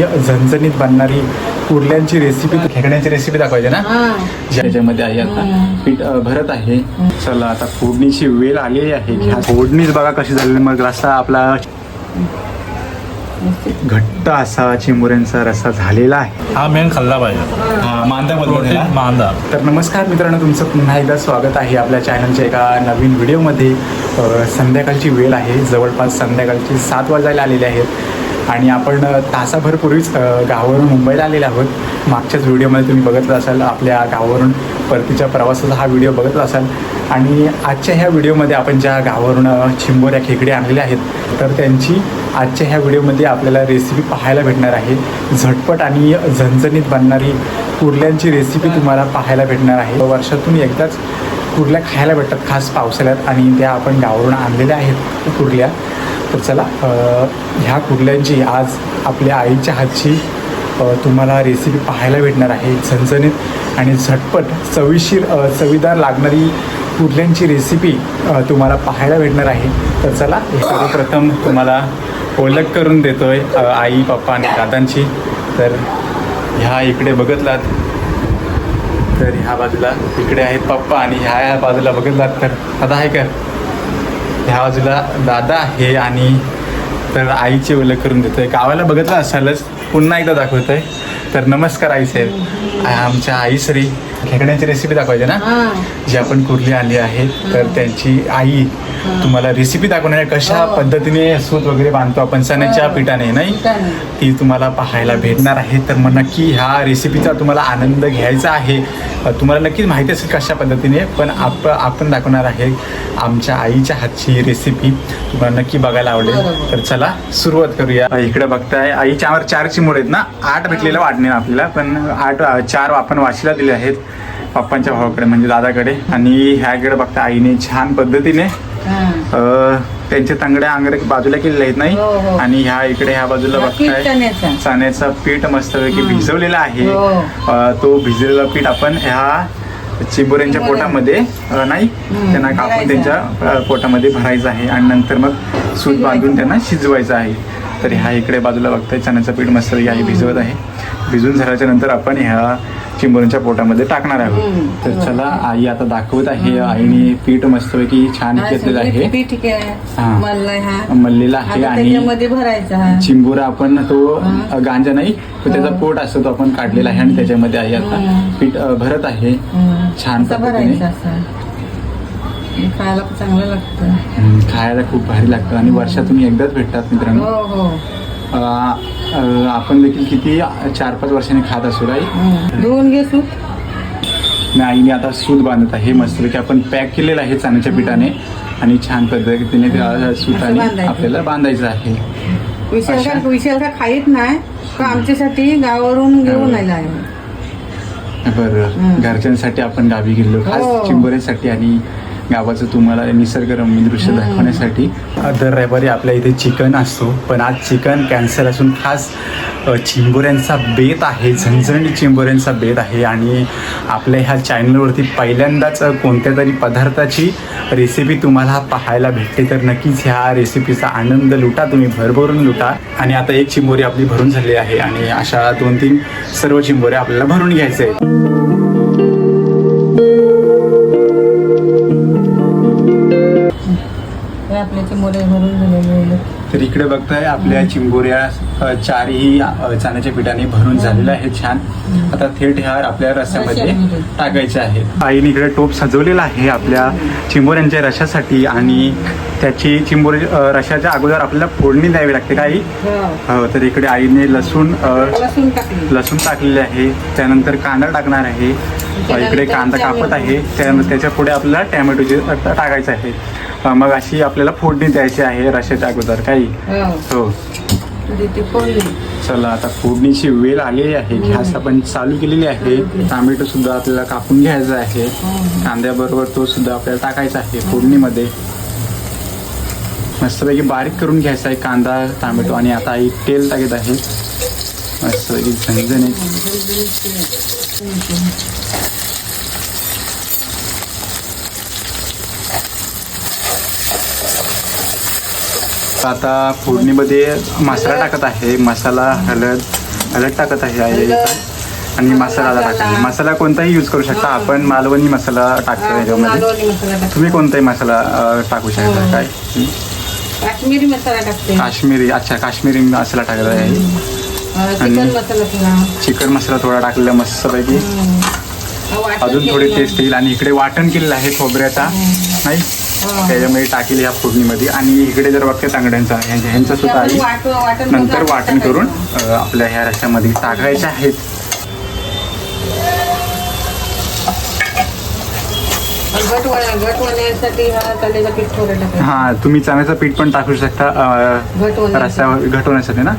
झणझणीत बनणारी कुर्ल्यांची रेसिपी, खेकड्यांची रेसिपी दाखवायची ना, ज्याच्यामध्ये आहे आता पीठ भरत आहे. चला आता फोडणीची वेळ आलेली आहे. ह्या फोडणीच बघा कशी झालेली. मग रस्सा आपला घट्ट असा चिंबोऱ्यांचा रस्सा झालेला आहे. हा मेन खाल्ला पाहिजे. हा मांदा बोलतो मांदा. तर नमस्कार मित्रांनो, तुमचं पुन्हा एकदा स्वागत आहे आपल्या चॅनलच्या एका नवीन व्हिडिओमध्ये. संध्याकाळची वेळ आहे, जवळपास संध्याकाळची 7 वाजायला आलेले आहेत आणि आपण तासाभर पूर्वीच गावावरून मुंबईला आलेले आहोत. मागच्याच व्हिडिओमध्ये तुम्ही बघत असाल, आपल्या गावावरून परतीच्या प्रवासाचा हा व्हिडिओ बघत असाल. आणि आजच्या ह्या व्हिडिओमध्ये आपण ज्या गावावरून चिंबोऱ्या खेकड्या आणलेल्या आहेत, तर त्यांची आजच्या ह्या व्हिडिओमध्ये आपल्याला रेसिपी पाहायला भेटणार आहे. झटपट आणि झणझणीत बनणारी कुर्ल्यांची रेसिपी तुम्हाला पाहायला भेटणार आहे. वर्षातून एकदाच कुर्ल्या खायला भेटतात, खास पावसाळ्यात, आणि त्या आपण गावावरून आणलेल्या आहेत कुर्ल्या. तर चला ह्या कुर्ल्यांची आज आपल्या आईच्या हातची तुम्हाला रेसिपी पाहायला भेटणार आहे. झणझणीत आणि झटपट चवीदार लागणारी कुर्ल्यांची रेसिपी तुम्हाला पाहायला भेटणार आहे. तर चला सर्वप्रथम तुम्हाला ओळख करून देतोय आई, पप्पा आणि दादांची. तर ह्या इकडे बघितलात तर ह्या बाजूला इकडे आहेत पप्पा, आणि ह्या बाजूला बघितलात तर दादा आहे का, ह्या बाजूला दादा आहे. आणि तर आईची ओळख करून देतोय. गावाला बघितलं असालच, पुन्हा एकदा दाखवतोय. तर नमस्कार आई साहेब. आमच्या आई श्री खेकड्यांची रेसिपी दाखवायची ना, जी आपण कुर्ली आली आहे, तर त्यांची आई तुम्हाला रेसिपी दाखवणार आहे. कशा पद्धतीने सूत वगैरे बांधतो आपण चण्याच्या पिठाने, नाही, ती तुम्हाला पाहायला भेटणार आहे. तर मग नक्की ह्या रेसिपीचा तुम्हाला आनंद घ्यायचा आहे. तुम्हाला नक्कीच माहिती असेल कशा पद्धतीने, पण आपण दाखवणार आहे आमच्या आईच्या हातची रेसिपी. तुम्हाला नक्की बघायला आवडेल. तर चला सुरुवात करूया. इकडे बघताय आई, 4 चिमोड आहेत ना, 8 भेटलेलं वाटणे आपल्याला, पण 4 आपण वाशीला दिले आहेत पप्पांच्या भावाकडे म्हणजे दादाकडे. आणि ह्याकडे बघता आईने छान पद्धतीने त्यांचे तांगड्या आंगडे बाजूला केलेले आहेत, नाही, आणि ह्या इकडे ह्या बाजूला बघताय चण्याचा पीठ मस्तपैकी भिजवलेला आहे. तो भिजलेला पीठ आपण ह्या चिंबोऱ्यांच्या पोटामध्ये नाही, त्यांना कापून त्यांच्या पोटामध्ये भरायचं आहे आणि नंतर मग सूत बांधून त्यांना शिजवायचं आहे. तर ह्या इकडे बाजूला बघताय चण्याचं पीठ मस्तपैकी आई भिजवत आहे. भिजून झाल्याच्या नंतर आपण ह्या चिंबोऱ्यांच्या पोटामध्ये टाकणार आहोत. तर चला आई आता दाखवत आहे. आईने पीठ मस्तपैकी छान घेतलेलं आहे, मल्लेला आहे. आणि चिंबोरा आपण तो गांजा नाही, तो त्याचा पोट असतो, तो आपण काढलेला आहे आणि त्याच्यामध्ये आई आता पीठ भरत आहे छान पद्धतीने. खायला चांगलं लागतं, खायला खूप भारी लागतं आणि वर्षातून एकदाच भेटतात मित्रांनो. आपण देखील किती 4-5 वर्षांनी खात असू. धुवून घे सूत. आईने आता सूत बांधत आहे मस्तपैकी. आपण पॅक केलेलं आहे चण्याच्या पिठाने आणि छान पद्धतीने त्या सूताने आपल्याला बांधायचं आहे. विशाल खाईत नाही, तर आमच्यासाठी गावावरून घेऊन आला. बरं, घरच्यांसाठी आपण गावी गेलो खास चिंबोऱ्यासाठी आणि गावाचं तुम्हाला निसर्गरम्य दृश्य दाखवण्यासाठी. दर रविवारी आपल्या इथे चिकन असतो, पण आज चिकन कॅन्सल असून खास चिंबोऱ्यांचा बेत आहे, झणझणीत चिंबोऱ्यांचा बेत आहे. आणि आपल्या ह्या चॅनलवरती पहिल्यांदाच कोणत्या तरी पदार्थाची रेसिपी तुम्हाला पाहायला भेटते. तर नक्कीच ह्या रेसिपीचा आनंद लुटा, तुम्ही भरभरून लुटा. आणि आता एक चिंबोरी आपली भरून झाली आहे आणि अशा 2-3 सर्व चिंबोऱ्या आपल्याला भरून घ्यायचे आहेत. तर इकडे बघताय आपल्या चिंबोऱ्या 4ही चण्याच्या पिठाने भरून झालेल्या आहेत छान. आता थेट ह्या आपल्या रस्स्यामध्ये टाकायच्या आहेत. आईने इकडे टोप सजवलेला आहे आपल्या चिंबोऱ्यांच्या रशासाठी आणि त्याची चिंबोरी रशाच्या अगोदर आपल्याला फोडणी द्यावी लागते काही. तर इकडे आईने लसूण टाकलेले आहे, त्यानंतर कांदा टाकणार आहे. इकडे कांदा कापत आहे, त्याच्या पुढे आपल्याला टॅमॅटोचे टाकायचं आहे. मग अशी आपल्याला फोडणी द्यायची आहे रशाच्या अगोदर काही. हो, चला आता फोडणीची वेळ आलेली आहे. गॅस आपण चालू केलेली आहे. टोमॅटो सुद्धा आपल्याला कापून घ्यायचा आहे, कांद्याबरोबर तो सुद्धा आपल्याला टाकायचा आहे फोडणीमध्ये. मस्तपैकी बारीक करून घ्यायचा आहे कांदा टोमॅटो. आणि आता आई तेल टाकत आहे मस्तपैकी झणझणीत. आता फोडणीमध्ये मसाला टाकत आहे. मसाला, हळद, हळद टाकत आहे आई आणि मसाला टाकत आहे. मसाला कोणताही यूज करू शकता आपण. मालवणी मसाला टाकतो याच्यामध्ये. मालवणी मसाला टाकते. तुम्ही कोणताही मसाला टाकू शकता. काय काश्मीरी मसाला टाकते. काश्मीरी, अच्छा काश्मीरी मसाला टाकत आहे. चिकन मसाला थोडा. चिकन मसाला थोडा टाकलेला मस्तपैकी. वाटण अजून थोडी केलेलं. टेस्ट येईल. आणि इकडे वाटण केलेलं आहे खोबऱ्याचा नाही त्याच्यामध्ये टाकेल ह्या फोडणीमध्ये. आणि इकडे जर बघते तांगड्यांचा ह्यांचा सुद्धा आई नंतर वाटण करून आपल्या ह्या रश्श्यामध्ये टाकायचे आहेत. घट होण्यासाठी चण्याचं पीठ थोडं टाकायचं. हा तुम्ही चण्याचं पीठ पण टाकू शकता रस्सा घट होण्यासाठी ना.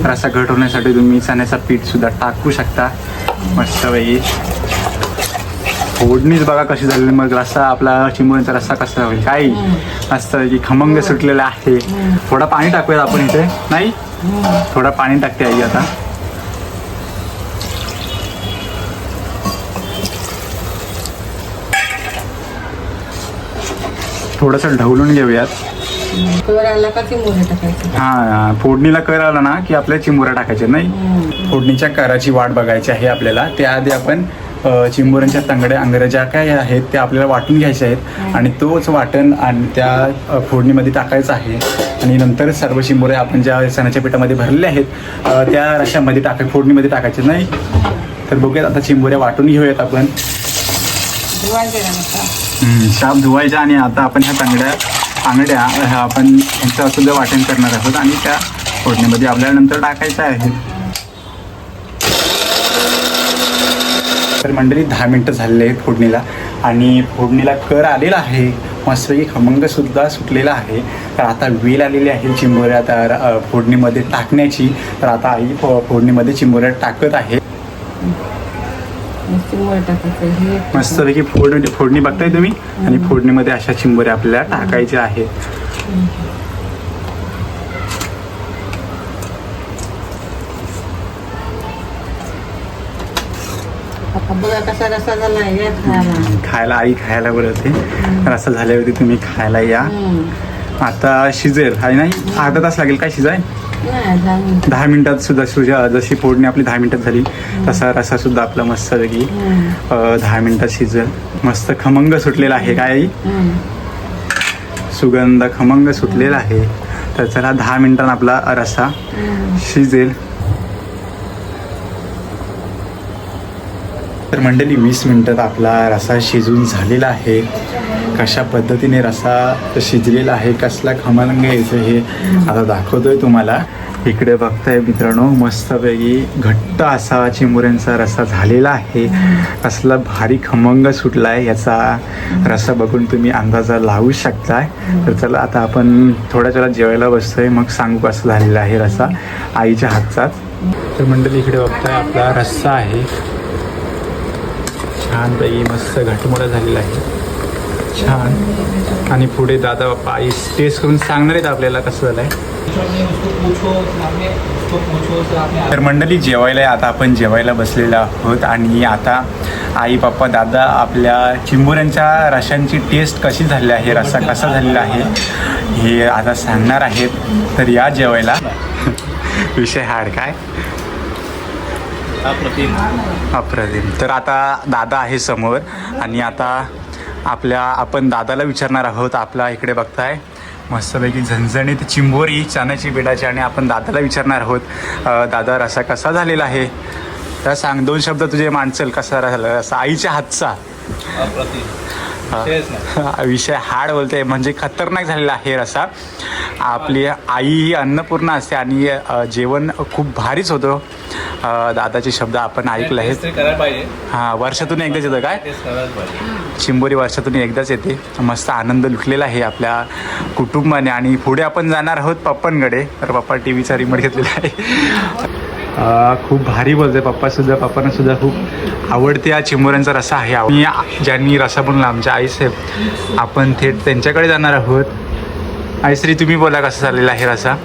रस्सा घट होण्यासाठी तुम्ही चण्याचं पीठ सुद्धा टाकू शकता. मस्तपैकी फोडणीच बघा कशी झालेली. मग रस्सा आपला चिंबोऱ्यांचा रस्सा कसा होईल काय मस्त की खमंग सुटलेला आहे. थोडा पाणी टाकूयात आपण इथे नाही. थोडा पाणी टाकते आई आता. थोडंसं ढवलून घेऊयात. कर आला का चिंबोऱ्या टाकायचं. हा फोडणीला कर आला ना की आपल्या चिंबोऱ्या टाकायच्या नाही. फोडणीच्या कराची वाट बघायची आहे आपल्याला. त्याआधी आपण चिंबोऱ्यांच्या तांगड्या अंगऱ्या ज्या काय आहेत त्या आपल्याला वाटून घ्यायच्या आहेत. आणि तोच वाटण आणि त्या फोडणीमध्ये टाकायचं आहे. आणि नंतर सर्व चिंबोऱ्या आपण ज्या चण्याच्या पिठामध्ये भरलेल्या आहेत त्या रश्श्यामध्ये फोडणीमध्ये टाकायचे नाही. तर बघूयात आता चिंबोऱ्या वाटून घेऊयात आपण. शाप धुवायच्या. आणि आता आपण ह्या अंगड्या आपण यांचं सुद्धा वाटण करणार आहोत. आणि त्या फोडणीमध्ये आपल्याला नंतर टाकायचं आहे. तर मंडळी 10 मिनटं झालेले आहेत फोडणीला. आणि फोडणीला कर आलेला आहे. मस्तपैकी खमंग सुद्धा सुटलेला आहे. तर आता वेल आलेली आहे चिंबोऱ्या तर फोडणीमध्ये टाकण्याची. तर आता आई फोडणीमध्ये चिंबोऱ्या टाकत आहे. मस्तपैकी फोडणी बघताय तुम्ही. आणि फोडणीमध्ये अशा चिंबोऱ्या आपल्याला टाकायच्या आहेत. बघा कसा रस्सा झाला खायला आई खायला बोलते. रस्सा झाल्यावरती तुम्ही खायला या. आता शिजेल आहे नाही. अर्धा तास लागेल काय शिजाय. 10 मिनिटात सुद्धा जशी फोडणी आपली 10 मिनिटात झाली तसा रस्सा सुद्धा आपला मस्तपैकी 10 मिनिटात शिजेल. मस्त खमंग सुटलेला आहे काय. सुगंध खमंग सुटलेला आहे. तर चला 10 मिनिटांत आपला रस्सा शिजेल. तर मंडळी 20 मिनिटात आपला रस्सा शिजून झालेला आहे. कशा पद्धतीने रस्सा शिजलेला आहे कसला खमंग यायचं हे आता दाखवतोय तुम्हाला. इकडे बघताय मित्रांनो मस्तपैकी घट्ट असा चिंबोऱ्यांचा रस्सा झालेला आहे. कसला भारी खमंग सुटला आहे. याचा रस्सा बघून तुम्ही अंदाजा लावू शकताय. तर चला आता आपण थोड्या जेवायला बसतोय. मग सांगू कसं झालेला आहे रस्सा आईच्या हातचाच. तर मंडळी इकडे बघताय आपला रस्सा आहे. छानपैकी मस्त घटमुळा झालेला आहे. छान. आणि पुढे दादा बाप्पा आई टेस्ट करून सांगणार आहेत आपल्याला कसं झालं आहे. तर मंडळी जेवायला आता आपण जेवायला बसलेलो आहोत. आणि आता आई पप्पा दादा आपल्या चिंबोऱ्यांच्या रश्श्यांची टेस्ट कशी झाली आहे रस्सा कसा झालेला आहे हे आता सांगणार आहेत. तर या जेवायला. विषय हाड काय अप्रतिम. तर आता दादा आहे समोर. आणि आता आपण दादाला विचारणार आहोत. आपला इकडे बघताय मस्तपैकी झणझणीत चिंबोरी चण्याची पिठाची. आणि आपण दादाला विचारणार आहोत दादा रस्सा कसा झालेला आहे. तर सांग 2 शब्द तुझे माणसेल कसा झाला रस्सा आईच्या हातचा. विषय हाड बोलते म्हणजे खतरनाक झालेला आहे रस्सा. आपली आई ही अन्नपूर्णा असते. आणि जेवण खूप भारीच होतं. दादाचे शब्द आपण ऐकले आहेत. हां वर्षातून एकदाच येतं काय चिंबोरी वर्षातून एकदाच येते. मस्त आनंद लुटलेला आहे आपल्या कुटुंबाने. आणि पुढे आपण जाणार आहोत पप्पांकडे. तर पप्पा टीव्हीचा रिमोट घेतलेला आहे. खूप भारी बोलते पप्पांना सुद्धा खूप आवडते हा चिंबोऱ्यांचा रस्सा आहे. आणि ज्यांनी रस्सा बनवला आमच्या आईसाहेब आपण थेट त्यांच्याकडे जाणार आहोत. आईश्री तुम्ही बोला कसं झालेला आहे रस्सा.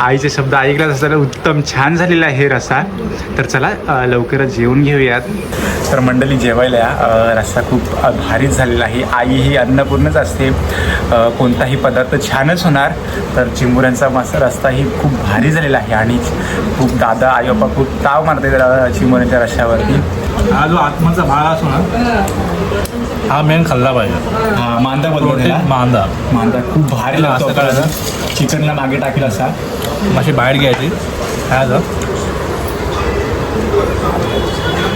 आईचे शब्द ऐकलाच असताना उत्तम छान झालेला आहे रस्सा. तर चला लवकरच जेवून घेऊयात. तर मंडळी जेवायला या. रस्सा खूप भारीच झालेला आहे. आई ही अन्नपूर्णच असते, कोणताही पदार्थ छानच होणार. तर चिंबोऱ्यांचा रस्सा ही खूप भारी झालेला आहे आणि खूप दादा आई बाप्पा खूप ताव मारते त्याला चिंबोऱ्यांच्या रश्श्यावरती. हा जो आत्माचा भाग असतो ना हा मेन खाल्ला पाहिजे. हा मांदा बोलतो त्याला. मांदा मांदा खूप भारी लागतो. असं करायचं. चिकनला मागे टाकेल असा अशी बाहेर घ्यायची खायचं.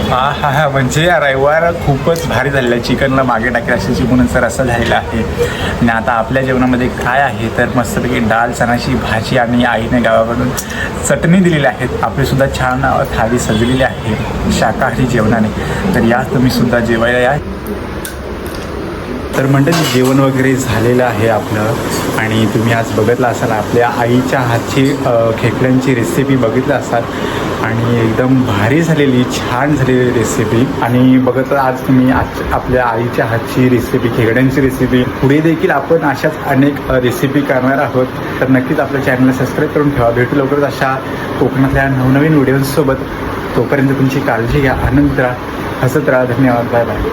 हा हा म्हणजे रविवार खूपच भारी झालेला आहे. चिकनला मागे टाकेल अशी चिकनचा रस्सा झालेला आहे. आणि आता आपल्या जेवणामध्ये काय आहे तर मस्तपैकी डाळ चणाची भाजी आणि आईने गावाकडून चटणी दिलेली आहेत. आपलीसुद्धा छान थाळी सजलेली आहे शाकाहारी जेवणाने. तर या तुम्हीसुद्धा जेवायला या. तर मंडळी जेवण वगैरे झालेलं आहे आपलं आणि तुम्ही आज बघितलं असाल आपल्या आईच्या हातची खेकड्यांची रेसिपी बघितलं असाल आणि एकदम भारी झालेली छान झालेली रेसिपी. आणि बघत आज तुम्ही आपल्या आईच्या हातची रेसिपी खेकड्यांची रेसिपी पुढे देखील आपण अशाच अनेक रेसिपी करणार आहोत. तर नक्कीच आपल्या चॅनलला सबस्क्राईब करून ठेवा. भेटू लवकरच अशा कोकणातल्या नवनवीन व्हिडिओसोबत. तोपर्यंत तुमची काळजी घ्या, आनंद राहा, हसत राहा. धन्यवाद. Bye bye.